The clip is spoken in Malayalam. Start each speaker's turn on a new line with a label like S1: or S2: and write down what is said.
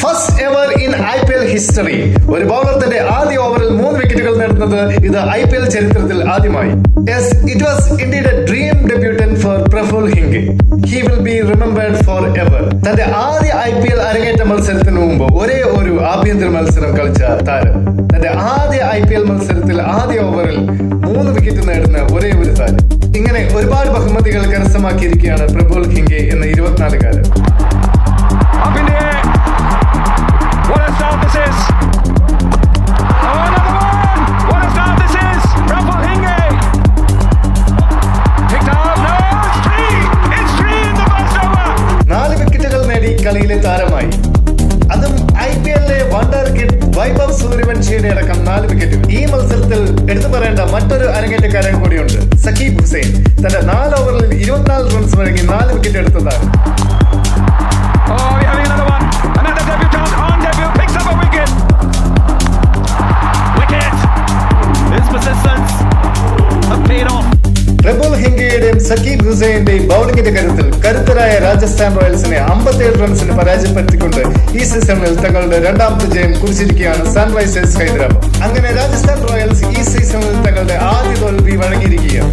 S1: First ever in IPL history. ഒരു ബൗളർ തന്റെ ആദ്യ ഓവറിൽ 3 വിക്കറ്റുകൾ നേടുന്നത് ഇത് IPL ചരിത്രത്തിൽ ആദ്യമായി. Yes, it was indeed a dream debutant for Praful Hinge. He will be remembered forever. തന്റെ ആദ്യ IPL അരങ്ങേറ്റ മത്സരത്തിന് മുമ്പ് ഒരേ ഒരു ആഭ്യന്തര മത്സരം കളിച്ച താരം. തന്റെ ആദ്യ IPL മത്സരത്തിൽ ആദ്യ ഓവറിൽ 3 വിക്കറ്റ് നേടുന്ന ഒരേ ഒരു താരം. ഇങ്ങനെ ഒരുപാട് ബഹുമതികൾ കരസ്ഥമാക്കിയിരിക്കുകയാണ് പ്രഫുൽ ഹിംഗെ എന്ന 24-കാരൻ.
S2: Up in the air. What a start this is. Oh, another one. What a start this is. Praful Hinge. Picked up. No, it's three. It's three in the first over.
S1: 4 വിക്കറ്റുകൾ നേടി കളിയിലെ താരമായി. അതും IPL-ലെ വണ്ടർ കിഡ് വൈഭവ് സൂര്യവംശിയുടെ അടക്കം 4 വിക്കറ്റുകൾ. ഈ മത്സരത്തിൽ എടുത്തു പറയേണ്ട മറ്റൊരു അരങ്ങേറ്റക്കാരൻ കൂടിയുണ്ട്, സക്കീബ് ഹുസൈൻ. തന്റെ 4 ഓവറിൽ 24 റൺസ് വഴങ്ങി 4 വിക്കറ്റ് എടുത്തതാണ്.
S2: Oh, we're having another one. Another debutant on debut picks up a wicket. Wicket. His persistence have paid off.
S1: Praful ഹിംഗയുടെയും സക്കീബ് ഹുസൈന്റെയും ബൌളിംഗിന്റെ കരുത്തിൽ കരുത്തരായ രാജസ്ഥാൻ റോയൽസിനെ 57 റൺസിന് പരാജയപ്പെടുത്തിക്കൊണ്ട് ഈ സീസണിൽ തങ്ങളുടെ 2ാമത്തെ ജയം കുറിച്ചിരിക്കുകയാണ് സൺറൈസേഴ്സ് ഹൈദരാബാദ്. അങ്ങനെ രാജസ്ഥാൻ റോയൽസ് ഈ സീസണിൽ തങ്ങളുടെ ആദ്യ തോൽവി വഴങ്ങിയിരിക്കുകയാണ്.